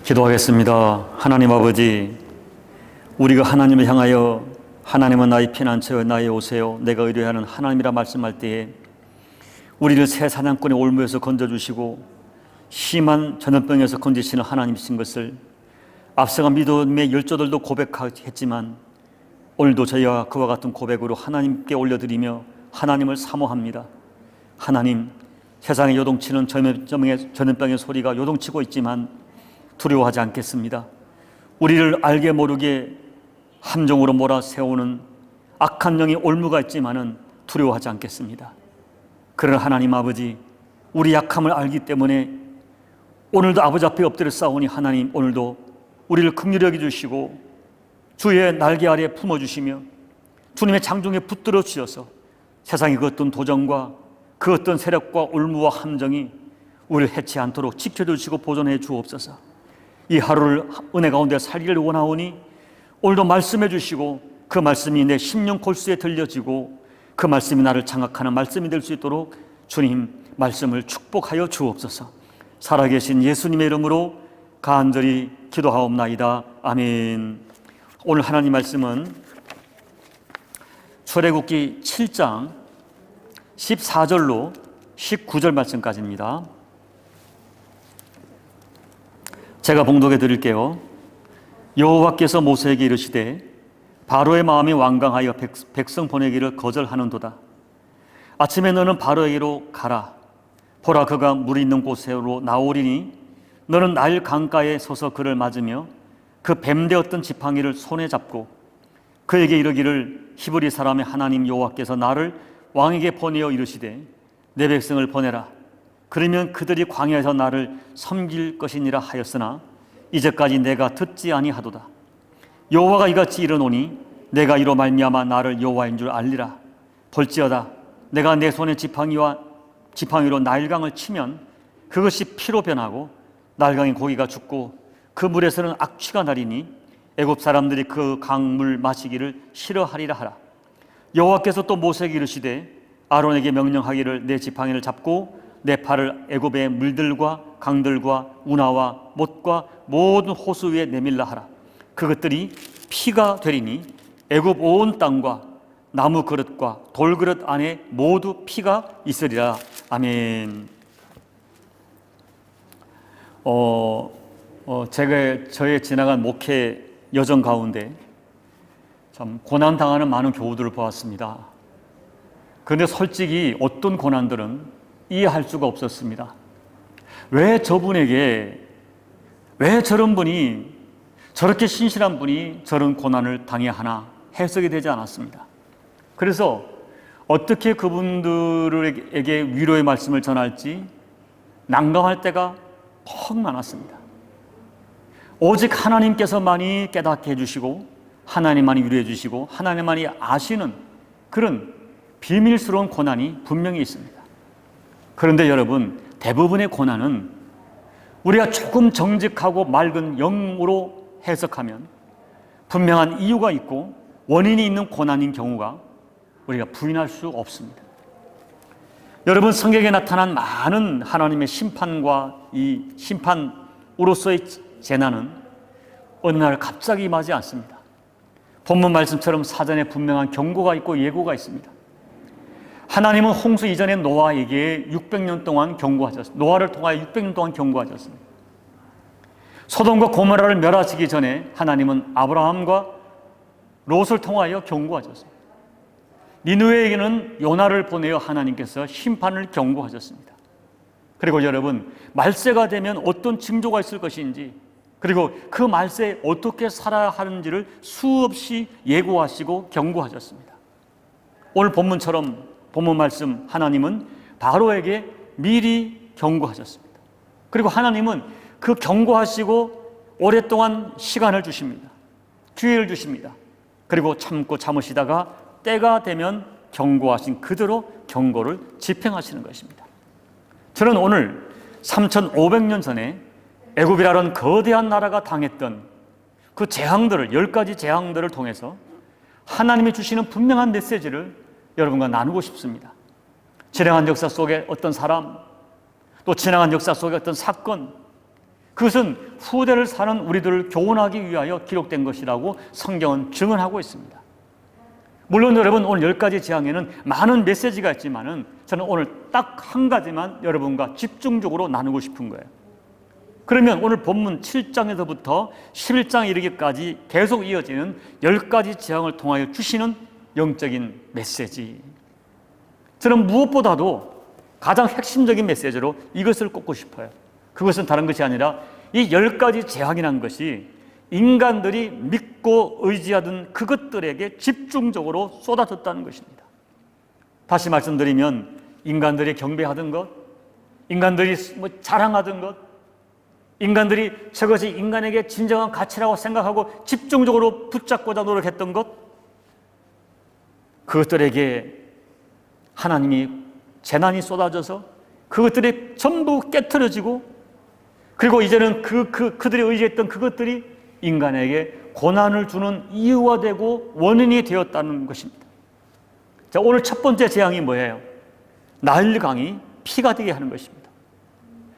기도하겠습니다. 하나님 아버지, 우리가 하나님을 향하여 하나님은 나의 피난처여 나의 요새요 내가 의뢰하는 하나님이라 말씀할 때에 우리를 새 사냥꾼의 올무에서 건져주시고 심한 전염병에서 건지시는 하나님이신 것을 앞서간 믿음의 열조들도 고백했지만 오늘도 저희와 그와 같은 고백으로 하나님께 올려드리며 하나님을 사모합니다. 하나님, 세상에 요동치는 전염병의 소리가 요동치고 있지만 두려워하지 않겠습니다. 우리를 알게 모르게 함정으로 몰아세우는 악한 영의 올무가 있지만은 두려워하지 않겠습니다. 그러나 하나님 아버지, 우리 약함을 알기 때문에 오늘도 아버지 앞에 엎드려 싸우니 하나님 오늘도 우리를 긍휼히 여겨주시고 주의 날개 아래 품어주시며 주님의 장중에 붙들어 주셔서 세상의 그 어떤 도전과 그 어떤 세력과 올무와 함정이 우리를 해치 않도록 지켜주시고 보존해 주옵소서. 이 하루를 은혜 가운데 살기를 원하오니 오늘도 말씀해 주시고 그 말씀이 내 심령 골수에 들려지고 그 말씀이 나를 장악하는 말씀이 될 수 있도록 주님 말씀을 축복하여 주옵소서. 살아계신 예수님의 이름으로 간절히 기도하옵나이다. 아멘. 오늘 하나님 말씀은 출애굽기 7장 14절로 19절 말씀까지입니다. 제가 봉독해 드릴게요. 여호와께서 모세에게 이르시되 바로의 마음이 완강하여 백성 보내기를 거절하는도다. 아침에 너는 바로에게로 가라. 보라, 그가 물이 있는 곳으로 나오리니 너는 나일 강가에 서서 그를 맞으며 그 뱀되었던 지팡이를 손에 잡고 그에게 이르기를 히브리 사람의 하나님 여호와께서 나를 왕에게 보내어 이르시되 내 백성을 보내라. 그러면 그들이 광야에서 나를 섬길 것이니라 하였으나 이제까지 내가 듣지 아니하도다. 여호와가 이같이 이르노니 내가 이로 말미암아 나를 여호와인 줄 알리라. 볼지어다 내가 내 손에 지팡이로 나일강을 치면 그것이 피로 변하고 나일강의 고기가 죽고 그 물에서는 악취가 나리니 애굽 사람들이 그 강물 마시기를 싫어하리라 하라. 여호와께서 또 모세에게 이르시되 아론에게 명령하기를 내 지팡이를 잡고 내 팔을 애굽의 물들과 강들과 운하와 못과 모든 호수 위에 내밀라 하라. 그것들이 피가 되리니 애굽 온 땅과 나무 그릇과 돌 그릇 안에 모두 피가 있으리라. 아멘. 저의 지나간 목회 여정 가운데 참 고난 당하는 많은 교우들을 보았습니다. 그런데 솔직히 어떤 고난들은 이해할 수가 없었습니다. 왜 저분에게, 왜 저런 분이, 저렇게 신실한 분이 저런 고난을 당해야 하나 해석이 되지 않았습니다. 그래서 어떻게 그분들에게 위로의 말씀을 전할지 난감할 때가 퍽 많았습니다. 오직 하나님께서만이 깨닫게 해주시고 하나님만이 위로해 주시고 하나님만이 아시는 그런 비밀스러운 고난이 분명히 있습니다. 그런데 여러분, 대부분의 고난은 우리가 조금 정직하고 맑은 영으로 해석하면 분명한 이유가 있고 원인이 있는 고난인 경우가 우리가 부인할 수 없습니다. 여러분, 성경에 나타난 많은 하나님의 심판과 이 심판으로서의 재난은 어느 날 갑자기 임하지 않습니다. 본문 말씀처럼 사전에 분명한 경고가 있고 예고가 있습니다. 하나님은 홍수 이전에 노아에게 600년 동안 경고하셨습니다. 노아를 통하여 600년 동안 경고하셨습니다. 소돔과 고모라를 멸하시기 전에 하나님은 아브라함과 롯을 통하여 경고하셨습니다. 니느웨에게는 요나를 보내어 하나님께서 심판을 경고하셨습니다. 그리고 여러분, 말세가 되면 어떤 징조가 있을 것인지, 그리고 그 말세에 어떻게 살아야 하는지를 수없이 예고하시고 경고하셨습니다. 오늘 본문처럼 본문 말씀, 하나님은 바로에게 미리 경고하셨습니다. 그리고 하나님은 그 경고하시고 오랫동안 시간을 주십니다. 기회를 주십니다. 그리고 참고 참으시다가 때가 되면 경고하신 그대로 경고를 집행하시는 것입니다. 저는 오늘 3500년 전에 애굽이라는 거대한 나라가 당했던 그 재앙들을, 10가지 재앙들을 통해서 하나님이 주시는 분명한 메시지를 여러분과 나누고 싶습니다. 지나간 역사 속에 어떤 사람, 또 지나간 역사 속에 어떤 사건, 그것은 후대를 사는 우리들을 교훈하기 위하여 기록된 것이라고 성경은 증언하고 있습니다. 물론 여러분, 오늘 10가지 재앙에는 많은 메시지가 있지만은 저는 오늘 딱 한 가지만 여러분과 집중적으로 나누고 싶은 거예요. 그러면 오늘 본문 7장에서부터 11장에 이르기까지 계속 이어지는 10가지 재앙을 통하여 주시는 영적인 메시지. 저는 무엇보다도 가장 핵심적인 메시지로 이것을 꼽고 싶어요. 그것은 다른 것이 아니라 이 10가지 재앙이라는 것이 인간들이 믿고 의지하던 그것들에게 집중적으로 쏟아졌다는 것입니다. 다시 말씀드리면 인간들이 경배하던 것, 인간들이 자랑하던 것, 인간들이 저것이 인간에게 진정한 가치라고 생각하고 집중적으로 붙잡고자 노력했던 것, 그것들에게 하나님이 재난이 쏟아져서 그것들이 전부 깨트려지고, 그리고 이제는 그들이 의지했던 그것들이 인간에게 고난을 주는 이유가 되고 원인이 되었다는 것입니다. 자, 오늘 첫 번째 재앙이 뭐예요? 나일강이 피가 되게 하는 것입니다.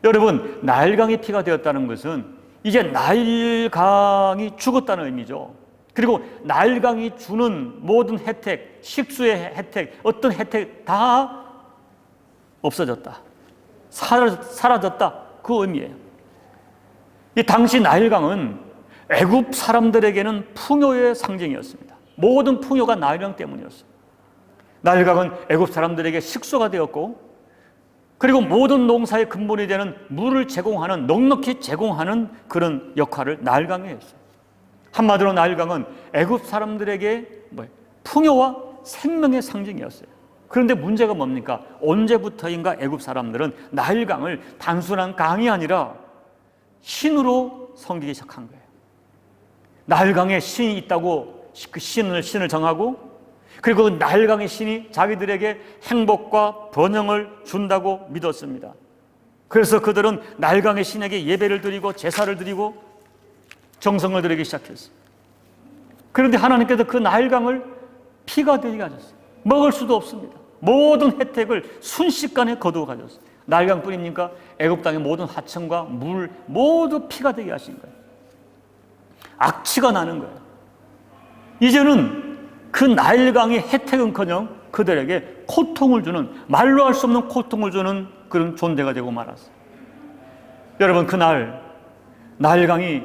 여러분, 나일강이 피가 되었다는 것은 이제 나일강이 죽었다는 의미죠. 그리고 나일강이 주는 모든 혜택, 식수의 혜택, 어떤 혜택 다 없어졌다, 사라졌다, 그 의미예요. 이 당시 나일강은 애굽 사람들에게는 풍요의 상징이었습니다. 모든 풍요가 나일강 때문이었어요. 나일강은 애굽 사람들에게 식수가 되었고, 그리고 모든 농사의 근본이 되는 물을 제공하는, 넉넉히 제공하는 그런 역할을 나일강이 했어요. 한마디로 나일강은 애굽 사람들에게 풍요와 생명의 상징이었어요. 그런데 문제가 뭡니까? 언제부터인가 애굽 사람들은 나일강을 단순한 강이 아니라 신으로 섬기기 시작한 거예요. 나일강에 신이 있다고 그 신을 정하고, 그리고 나일강의 신이 자기들에게 행복과 번영을 준다고 믿었습니다. 그래서 그들은 나일강의 신에게 예배를 드리고 제사를 드리고 정성을 들이기 시작했어요. 그런데 하나님께서 그 나일강을 피가 되게 하셨어요. 먹을 수도 없습니다. 모든 혜택을 순식간에 거두어 가졌어요. 나일강뿐입니까? 애굽 땅의 모든 하천과 물 모두 피가 되게 하신 거예요. 악취가 나는 거예요. 이제는 그 나일강의 혜택은커녕 그들에게 고통을 주는, 말로 할 수 없는 고통을 주는 그런 존재가 되고 말았어요. 여러분, 그날 나일강이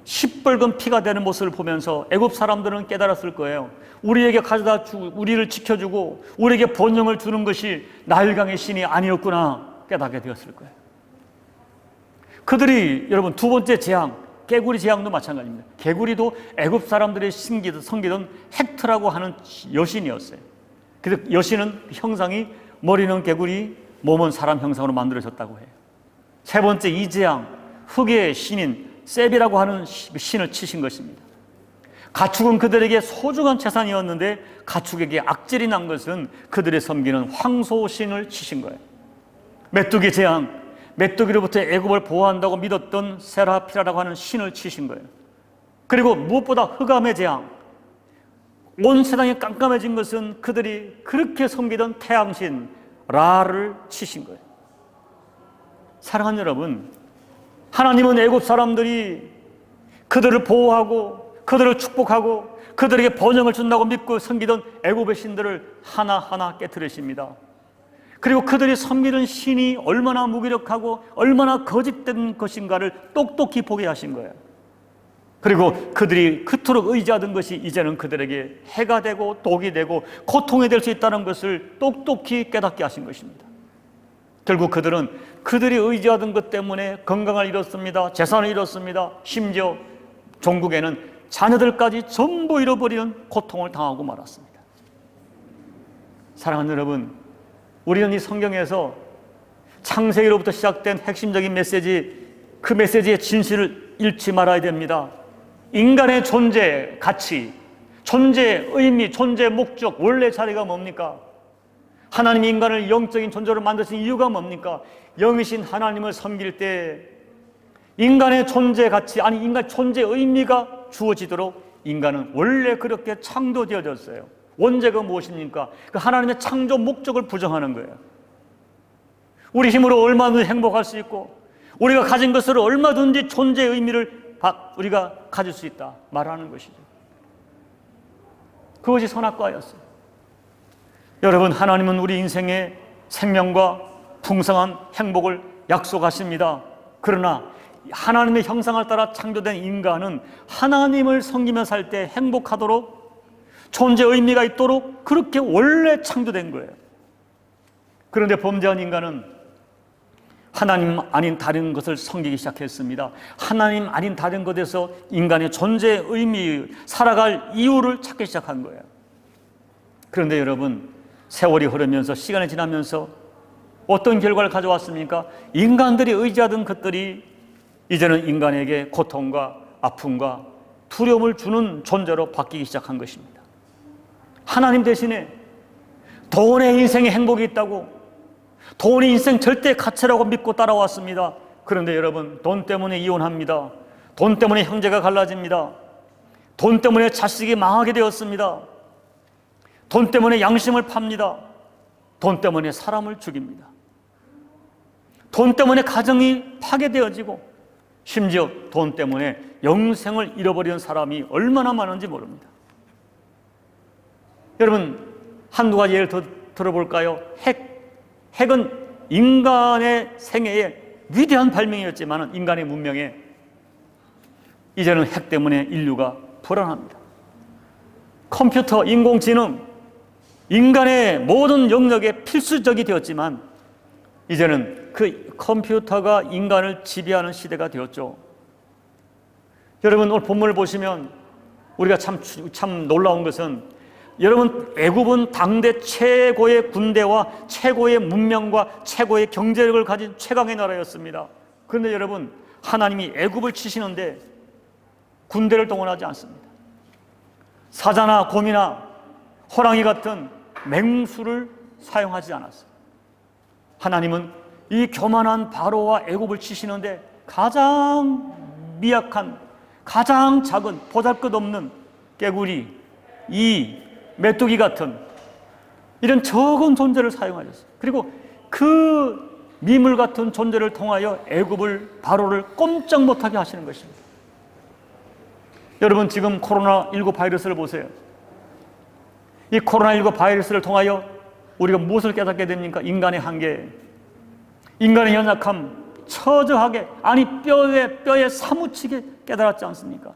시뻘건 피가 되는 모습을 보면서 애굽 사람들은 깨달았을 거예요. 우리에게 가져다 주고 우리를 지켜주고 우리에게 번영을 주는 것이 나일강의 신이 아니었구나 깨닫게 되었을 거예요. 그들이, 여러분, 두 번째 재앙, 개구리 재앙도 마찬가지입니다. 개구리도 애굽 사람들이 섬기던 헷트라고 하는 여신이었어요. 그래서 여신은 형상이 머리는 개구리, 몸은 사람 형상으로 만들어졌다고 해요. 세 번째 이 재앙, 흑의 신인 세비라고 하는 신을 치신 것입니다. 가축은 그들에게 소중한 재산이었는데 가축에게 악질이 난 것은 그들이 섬기는 황소신을 치신 거예요. 메뚜기 재앙, 메뚜기로부터 애굽을 보호한다고 믿었던 세라피라라고 하는 신을 치신 거예요. 그리고 무엇보다 흑암의 재앙, 온 세상이 깜깜해진 것은 그들이 그렇게 섬기던 태양신 라를 치신 거예요. 사랑하는 여러분, 하나님은 애굽 사람들이 그들을 보호하고 그들을 축복하고 그들에게 번영을 준다고 믿고 섬기던 애굽의 신들을 하나하나 깨트리십니다. 그리고 그들이 섬기는 신이 얼마나 무기력하고 얼마나 거짓된 것인가를 똑똑히 보게 하신 거예요. 그리고 그들이 그토록 의지하던 것이 이제는 그들에게 해가 되고 독이 되고 고통이 될 수 있다는 것을 똑똑히 깨닫게 하신 것입니다. 결국 그들은 그들이 의지하던 것 때문에 건강을 잃었습니다. 재산을 잃었습니다. 심지어 종국에는 자녀들까지 전부 잃어버리는 고통을 당하고 말았습니다. 사랑하는 여러분, 우리는 이 성경에서 창세기로부터 시작된 핵심적인 메시지, 그 메시지의 진실을 잃지 말아야 됩니다. 인간의 존재, 가치, 존재, 의미, 존재, 목적, 원래 자리가 뭡니까? 하나님이 인간을 영적인 존재로 만드신 이유가 뭡니까? 영이신 하나님을 섬길 때 인간의 존재 가치, 아니 인간 존재 의미가 주어지도록 인간은 원래 그렇게 창조되어졌어요. 원죄가 무엇입니까? 그 하나님의 창조 목적을 부정하는 거예요. 우리 힘으로 얼마든지 행복할 수 있고 우리가 가진 것으로 얼마든지 존재의 의미를 우리가 가질 수 있다 말하는 것이죠. 그것이 선악과였어요. 여러분, 하나님은 우리 인생의 생명과 풍성한 행복을 약속하십니다. 그러나 하나님의 형상을 따라 창조된 인간은 하나님을 섬기며 살 때 행복하도록, 존재의 의미가 있도록 그렇게 원래 창조된 거예요. 그런데 범죄한 인간은 하나님 아닌 다른 것을 섬기기 시작했습니다. 하나님 아닌 다른 것에서 인간의 존재의 의미, 살아갈 이유를 찾기 시작한 거예요. 그런데 여러분, 세월이 흐르면서, 시간이 지나면서 어떤 결과를 가져왔습니까? 인간들이 의지하던 것들이 이제는 인간에게 고통과 아픔과 두려움을 주는 존재로 바뀌기 시작한 것입니다. 하나님 대신에 돈에 인생의 행복이 있다고, 돈이 인생 절대 가치라고 믿고 따라왔습니다. 그런데 여러분, 돈 때문에 이혼합니다. 돈 때문에 형제가 갈라집니다. 돈 때문에 자식이 망하게 되었습니다. 돈 때문에 양심을 팝니다. 돈 때문에 사람을 죽입니다. 돈 때문에 가정이 파괴되어지고, 심지어 돈 때문에 영생을 잃어버리는 사람이 얼마나 많은지 모릅니다. 여러분, 한두 가지 예를 더 들어볼까요? 핵은 인간의 생애의 위대한 발명이었지만 인간의 문명에 이제는 핵 때문에 인류가 불안합니다. 컴퓨터, 인공지능, 인간의 모든 영역에 필수적이 되었지만 이제는 그 컴퓨터가 인간을 지배하는 시대가 되었죠. 여러분, 오늘 본문을 보시면 우리가 참 놀라운 것은, 여러분, 애굽은 당대 최고의 군대와 최고의 문명과 최고의 경제력을 가진 최강의 나라였습니다. 그런데 여러분, 하나님이 애굽을 치시는데 군대를 동원하지 않습니다. 사자나 곰이나 호랑이 같은 맹수를 사용하지 않았어요. 하나님은 이 교만한 바로와 애굽을 치시는데 가장 미약한, 가장 작은, 보잘것없는 깨구리, 메뚜기 같은 이런 적은 존재를 사용하셨어요. 그리고 그 미물 같은 존재를 통하여 애굽을, 바로를 꼼짝 못하게 하시는 것입니다. 여러분, 지금 코로나19 바이러스를 보세요. 이 코로나19 바이러스를 통하여 우리가 무엇을 깨닫게 됩니까? 인간의 한계, 인간의 연약함, 처저하게, 아니 뼈에 사무치게 깨달았지 않습니까?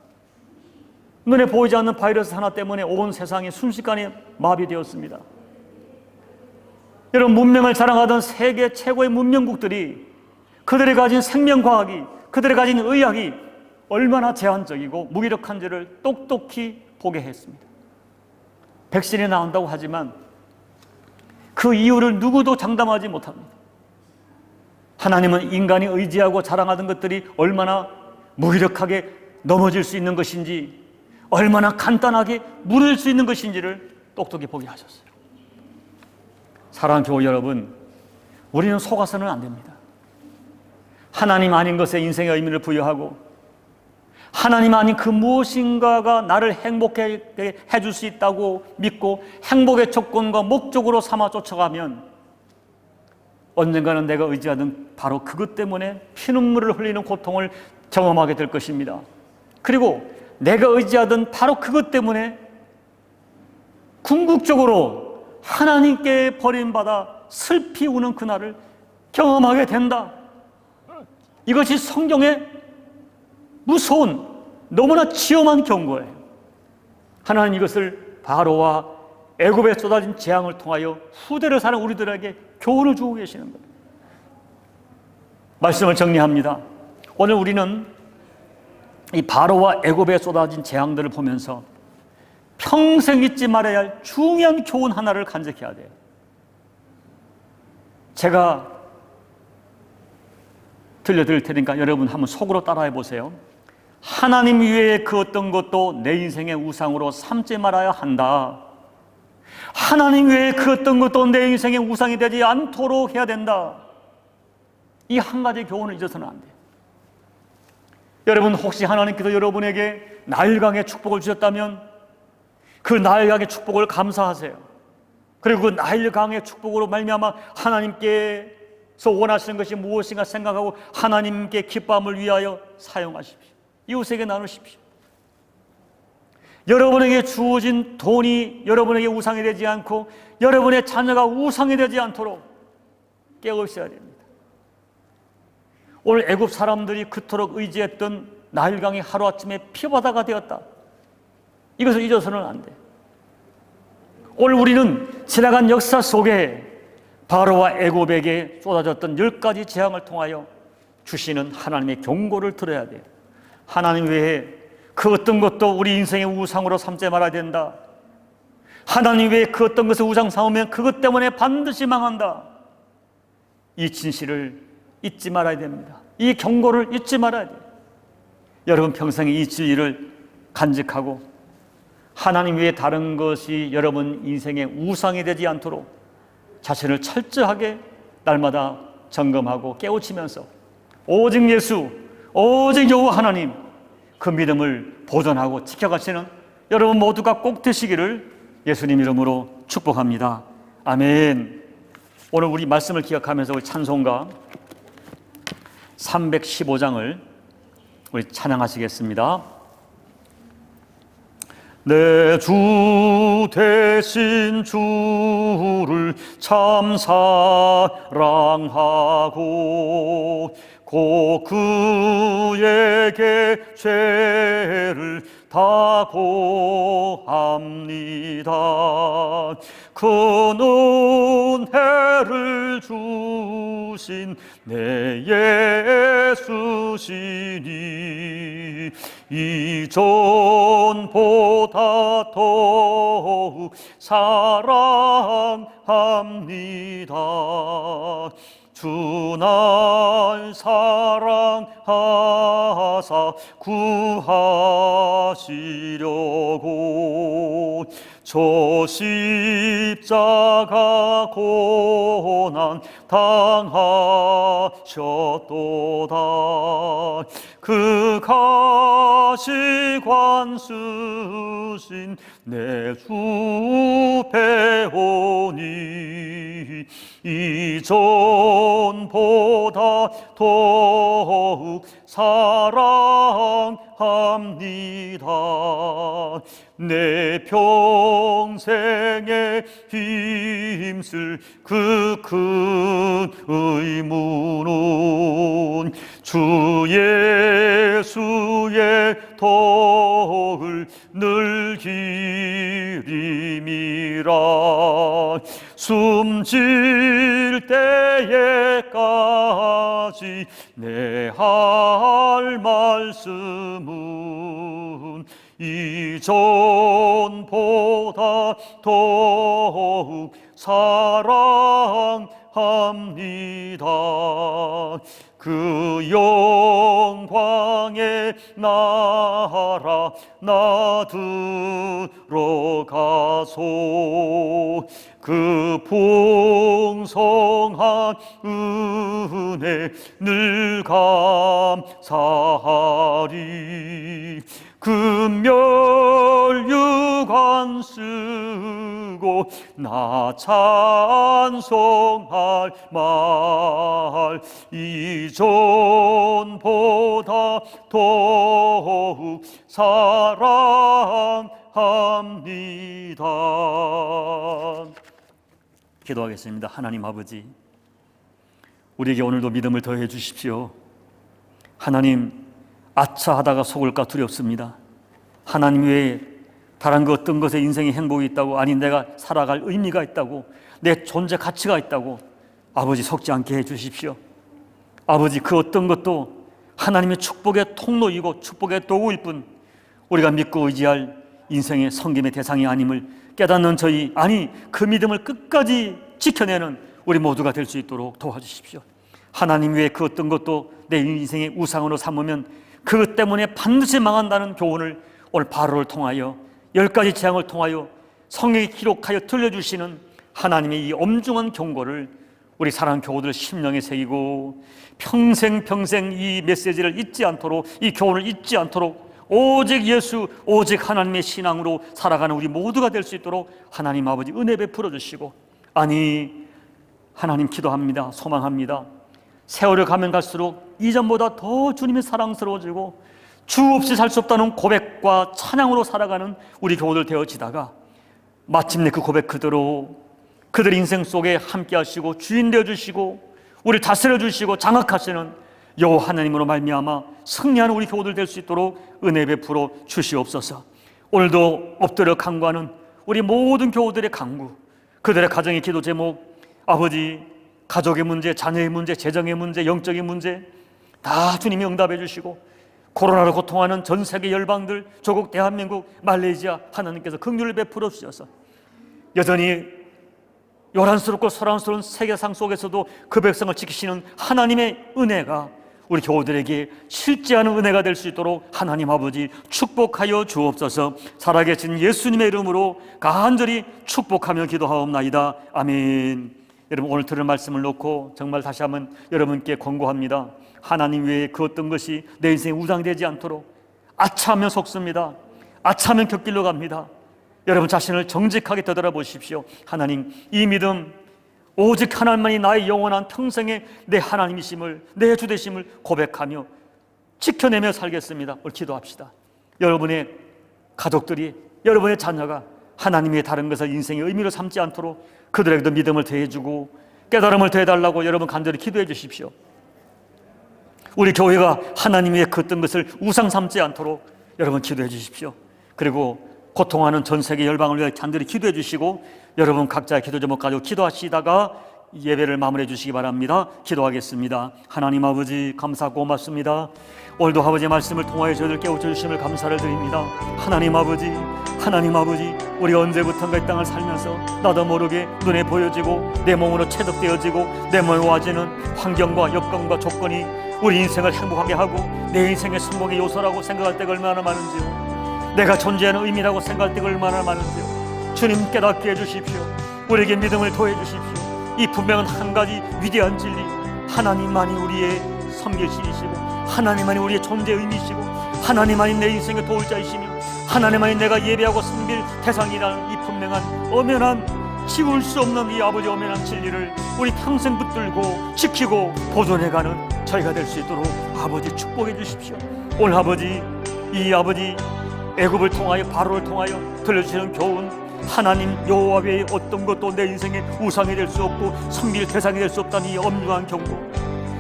눈에 보이지 않는 바이러스 하나 때문에 온 세상이 순식간에 마비되었습니다. 여러분, 문명을 자랑하던 세계 최고의 문명국들이 그들이 가진 생명과학이, 그들이 가진 의학이 얼마나 제한적이고 무기력한지를 똑똑히 보게 했습니다. 백신이 나온다고 하지만 그 이유를 누구도 장담하지 못합니다. 하나님은 인간이 의지하고 자랑하던 것들이 얼마나 무기력하게 넘어질 수 있는 것인지, 얼마나 간단하게 무너질 수 있는 것인지를 똑똑히 보게 하셨어요. 사랑하는 교우 여러분, 우리는 속아서는 안 됩니다. 하나님 아닌 것에 인생의 의미를 부여하고, 하나님 아닌 그 무엇인가가 나를 행복하게 해줄 수 있다고 믿고 행복의 조건과 목적으로 삼아 쫓아가면 언젠가는 내가 의지하던 바로 그것 때문에 피눈물을 흘리는 고통을 경험하게 될 것입니다. 그리고 내가 의지하던 바로 그것 때문에 궁극적으로 하나님께 버림받아 슬피 우는 그날을 경험하게 된다. 이것이 성경의 무서운, 너무나 치엄한 경고예요. 하나님 이것을 바로와 애굽에 쏟아진 재앙을 통하여 후대를 사는 우리들에게 교훈을 주고 계시는 겁니다. 말씀을 정리합니다. 오늘 우리는 이 바로와 애굽에 쏟아진 재앙들을 보면서 평생 잊지 말아야 할 중요한 교훈 하나를 간직해야 돼요. 제가 들려드릴 테니까 여러분 한번 속으로 따라해 보세요. 하나님 외에 그 어떤 것도 내 인생의 우상으로 삼지 말아야 한다. 하나님 외에 그 어떤 것도 내 인생의 우상이 되지 않도록 해야 된다. 이 한 가지 교훈을 잊어서는 안 돼요. 여러분, 혹시 하나님께서 여러분에게 나일강의 축복을 주셨다면 그 나일강의 축복을 감사하세요. 그리고 그 나일강의 축복으로 말미암아 하나님께 원하시는 것이 무엇인가 생각하고 하나님께 기뻐함을 위하여 사용하십시오. 이웃에게 나누십시오. 여러분에게 주어진 돈이 여러분에게 우상이 되지 않고 여러분의 자녀가 우상이 되지 않도록 깨어 있어야 됩니다. 오늘 애굽 사람들이 그토록 의지했던 나일강이 하루아침에 피바다가 되었다. 이것을 잊어서는 안 돼. 오늘 우리는 지나간 역사 속에 바로와 애굽에게 쏟아졌던 10가지 재앙을 통하여 주시는 하나님의 경고를 들어야 돼요. 하나님 외에 그 어떤 것도 우리 인생의 우상으로 삼지 말아야 된다. 하나님 외에 그 어떤 것을 우상 삼으면 그것 때문에 반드시 망한다. 이 진실을 잊지 말아야 됩니다. 이 경고를 잊지 말아야 돼요. 여러분 평생에 이 진리를 간직하고 하나님 외에 다른 것이 여러분 인생의 우상이 되지 않도록 자신을 철저하게 날마다 점검하고 깨우치면서 오직 예수, 오직 여호와 하나님, 그 믿음을 보존하고 지켜가시는 여러분 모두가 꼭 되시기를 예수님 이름으로 축복합니다. 아멘. 오늘 우리 말씀을 기억하면서 우리 찬송가 315장을 우리 찬양하시겠습니다. 내 주 대신 주를 참 사랑하고 곧 그에게 죄를 다 고합니다. 그 은혜를 주신 내 예수시니 이전보다 더욱 사랑합니다. 주 날 사랑하사 구하시려고 저 십자가 고난 당하셨도다. 그 가시관 쓰신 내 주 배우니 이전보다 더욱 사랑합니다. 내 평생에 힘쓸 그 큰 의무는 주 예수의 덕을 늘 기림이라. 숨질 때에까지 내 할 말씀은 이전보다 더욱 사랑합니다. 그 영광의 나라 나 들어가소. 그 풍성한 은혜 늘 감사하리. 금멸유관 쓰고 나 찬송할 말 이전보다 더욱 사랑합니다. 기도하겠습니다. 하나님 아버지, 우리에게 오늘도 믿음을 더해 주십시오. 하나님, 아차하다가 속을까 두렵습니다. 하나님 외에 다른 그 어떤 것에 인생의 행복이 있다고, 아니 내가 살아갈 의미가 있다고, 내 존재 가치가 있다고 아버지 속지 않게 해 주십시오. 아버지, 그 어떤 것도 하나님의 축복의 통로이고 축복의 도구일 뿐 우리가 믿고 의지할 인생의 섬김의 대상이 아님을 깨닫는 저희, 아니 그 믿음을 끝까지 지켜내는 우리 모두가 될 수 있도록 도와주십시오. 하나님 외에 그 어떤 것도 내 인생의 우상으로 삼으면 그것 때문에 반드시 망한다는 교훈을 오늘 바로를 통하여 10가지 재앙을 통하여 성경에 기록하여 들려주시는 하나님의 이 엄중한 경고를 우리 사랑하는 교우들 심령에 새기고 평생 이 메시지를 잊지 않도록, 이 교훈을 잊지 않도록 오직 예수, 오직 하나님의 신앙으로 살아가는 우리 모두가 될 수 있도록 하나님 아버지 은혜 베풀어 주시고, 아니 하나님 기도합니다. 소망합니다. 세월을 가면 갈수록 이전보다 더 주님이 사랑스러워지고 주 없이 살 수 없다는 고백과 찬양으로 살아가는 우리 교우들 되어지다가 마침내 그 고백 그대로 그들 인생 속에 함께 하시고 주인 되어주시고 우리를 다스려 주시고 장악하시는 여호와 하나님으로 말미암아 승리하는 우리 교우들 될 수 있도록 은혜 베풀어 주시옵소서. 오늘도 엎드려 간구하는 우리 모든 교우들의 간구, 그들의 가정의 기도 제목, 아버지 가족의 문제, 자녀의 문제, 재정의 문제, 영적인 문제 다 주님이 응답해 주시고 코로나로 고통하는 전 세계 열방들, 조국, 대한민국, 말레이시아 하나님께서 긍휼을 베풀어 주셔서 여전히 요란스럽고 소란스러운 세계상 속에서도 그 백성을 지키시는 하나님의 은혜가 우리 교우들에게 실제하는 은혜가 될 수 있도록 하나님 아버지 축복하여 주옵소서. 살아계신 예수님의 이름으로 간절히 축복하며 기도하옵나이다. 아멘. 여러분, 오늘 들은 말씀을 놓고 정말 다시 한번 여러분께 권고합니다. 하나님 외에 그 어떤 것이 내 인생에 우상되지 않도록 아차하면 속습니다. 아차하면 곁길로 갑니다. 여러분 자신을 정직하게 되돌아보십시오. 하나님, 이 믿음 오직 하나님만이 나의 영원한 평생의 내 하나님이심을, 내 주되심을 고백하며 지켜내며 살겠습니다. 오늘 기도합시다. 여러분의 가족들이, 여러분의 자녀가 하나님의 다른 것을 인생의 의미로 삼지 않도록 그들에게도 믿음을 더해주고 깨달음을 더해달라고 여러분 간절히 기도해 주십시오. 우리 교회가 하나님의 그 어떤 것을 우상 삼지 않도록 여러분 기도해 주십시오. 그리고 고통하는 전 세계 열방을 위해 간절히 기도해 주시고 여러분 각자의 기도 제목 가지고 기도하시다가 예배를 마무리해 주시기 바랍니다. 기도하겠습니다. 하나님 아버지 감사하고 고맙습니다. 오늘도 아버지의 말씀을 통하여 저희들 깨우쳐주심을 감사를 드립니다. 하나님 아버지 우리가 언제부턴가 이 땅을 살면서 나도 모르게 눈에 보여지고 내 몸으로 체득되어지고 내 몸에 와지는 환경과 여건과 조건이 우리 인생을 행복하게 하고 내 인생의 성공의 요소라고 생각할 때가 얼마나 많은지요. 내가 존재하는 의미라고 생각할 때가 얼마나 많은지요. 주님 깨닫게 해주십시오. 우리에게 믿음을 더해 주십시오. 이 분명한 한 가지 위대한 진리, 하나님만이 우리의 섬길신이시고 하나님만이 우리의 존재 의미시고 하나님만이 내 인생의 도울자이시며 하나님만이 내가 예배하고 섬길 대상이라는 이 분명한 엄연한 지울 수 없는 이 아버지 엄연한 진리를 우리 평생 붙들고 지키고 보존해가는 저희가 될 수 있도록 아버지 축복해 주십시오. 오늘 아버지, 이 아버지 애굽을 통하여 바로를 통하여 들려주시는 교훈, 하나님 여호와 외에 어떤 것도 내 인생의 우상이 될 수 없고 섬길 대상이 될 수 없다는 이 엄중한 경고,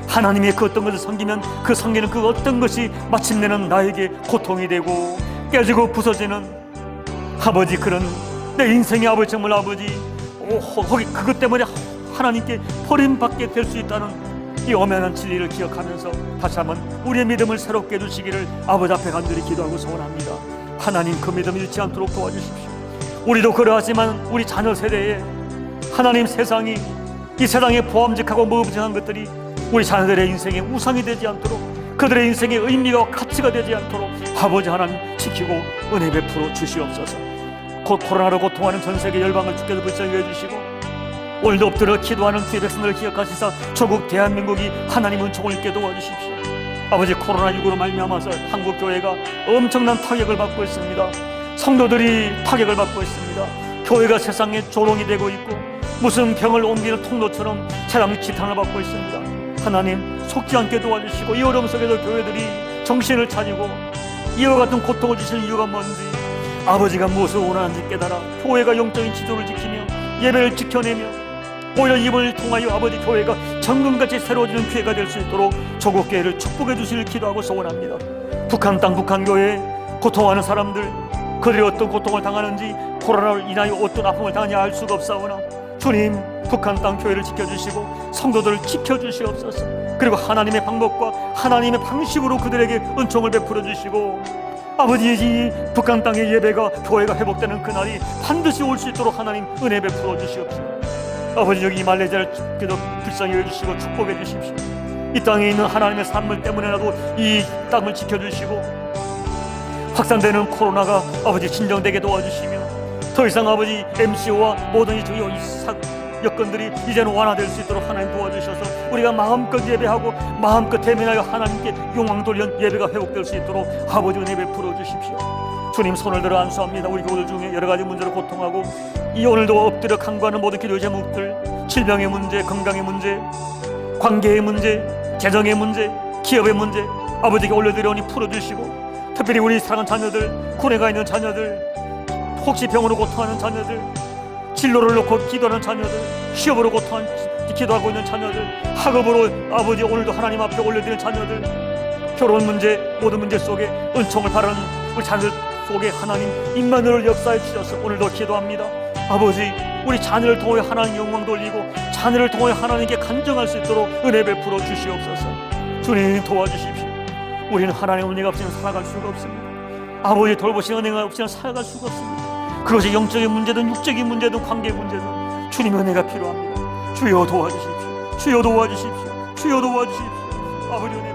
하나님의 그 어떤 것을 섬기면 그 섬기는 그 어떤 것이 마침내는 나에게 고통이 되고 깨지고 부서지는 아버지 그런 내 인생의 아버지 정말 아버지 거기 그것 때문에 하나님께 버림받게 될 수 있다는 이 엄연한 진리를 기억하면서 다시 한번 우리의 믿음을 새롭게 해주시기를 아버지 앞에 간절히 기도하고 소원합니다. 하나님 그 믿음 잃지 않도록 도와주십시오. 우리도 그러하지만 우리 자녀 세대에 하나님 세상이 이 세상에 보암직하고 무음직한 것들이 우리 자녀들의 인생에 우상이 되지 않도록 그들의 인생의 의미가 가치가 되지 않도록 아버지 하나님 지키고 은혜 베풀어 주시옵소서. 곧 코로나로 고통하는 전 세계 열방을 주께서 불쌍히 여겨주시고 오늘도 엎드려 기도하는 주의 백성들을 기억하시사 조국 대한민국이 하나님 은총을 입게 도와주십시오. 아버지 코로나19로 말미암아서 한국교회가 엄청난 타격을 받고 있습니다. 성도들이 타격을 받고 있습니다. 교회가 세상에 조롱이 되고 있고 무슨 병을 옮기는 통로처럼 세상 지탄을 받고 있습니다. 하나님 속지 않게 도와주시고 이 어려움 속에서 교회들이 정신을 차리고 이와 같은 고통을 주시는 이유가 뭔지 아버지가 무엇을 원하는지 깨달아 교회가 영적인 지도를 지키며 예배를 지켜내며 오히려 이번을 통하여 아버지 교회가 정금같이 새로워지는 기회가 될 수 있도록 조국교회를 축복해 주시길 기도하고 소원합니다. 북한 땅 북한교회 고통하는 사람들 그들이 어떤 고통을 당하는지 코로나로 인하여 어떤 아픔을 당하는지 알 수가 없사오나 주님 북한 땅 교회를 지켜주시고 성도들을 지켜주시옵소서. 그리고 하나님의 방법과 하나님의 방식으로 그들에게 은총을 베풀어 주시고 아버지 이 북한 땅의 예배가 교회가 회복되는 그날이 반드시 올 수 있도록 하나님 은혜 베풀어 주시옵소서. 아버지 여기 말레이시아를 불쌍히 여겨주시고 축복해 주십시오. 이 땅에 있는 하나님의 산물 때문에라도 이 땅을 지켜주시고 확산되는 코로나가 아버지 진정되게 도와주시며 더 이상 아버지 MCO와 모든 이 여건들이 이제는 완화될 수 있도록 하나님 도와주셔서 우리가 마음껏 예배하고 마음껏 대면하여 하나님께 영광 돌려 예배가 회복될 수 있도록 아버지 은혜 베풀어 주십시오. 주님 손을 들어 안수합니다. 우리 교우들 중에 여러 가지 문제로 고통하고 이 오늘도 엎드려 간구하는 모든 기도의 제목들 질병의 문제, 건강의 문제, 관계의 문제, 재정의 문제, 기업의 문제 아버지께 올려드려오니 풀어주시고, 특별히 우리 사랑하는 자녀들, 군에 가 있는 자녀들, 혹시 병으로 고통하는 자녀들, 진로를 놓고 기도하는 자녀들, 시험으로 기도하고 있는 자녀들, 학업으로 아버지 오늘도 하나님 앞에 올려드리는 자녀들, 결혼 문제, 모든 문제 속에 은총을 바라는 우리 자녀들 속에 하나님 임마누엘 역사해 주셔서 오늘도 기도합니다. 아버지, 우리 자녀를 통해 하나님 영광 돌리고 자녀를 통해 하나님께 간증할 수 있도록 은혜 베풀어 주시옵소서. 주님 도와주십시오. 우리는 하나님의 은혜가 없이는 살아갈 수가 없습니다. 아버지 돌보신 은혜가 없이는 살아갈 수가 없습니다. 그것이 영적인 문제든 육적인 문제든 관계 문제든 주님의 은혜가 필요합니다. 주여 도와주십시오. 주여 도와주십시오. 주여 도와주십시오. 아버지 은혜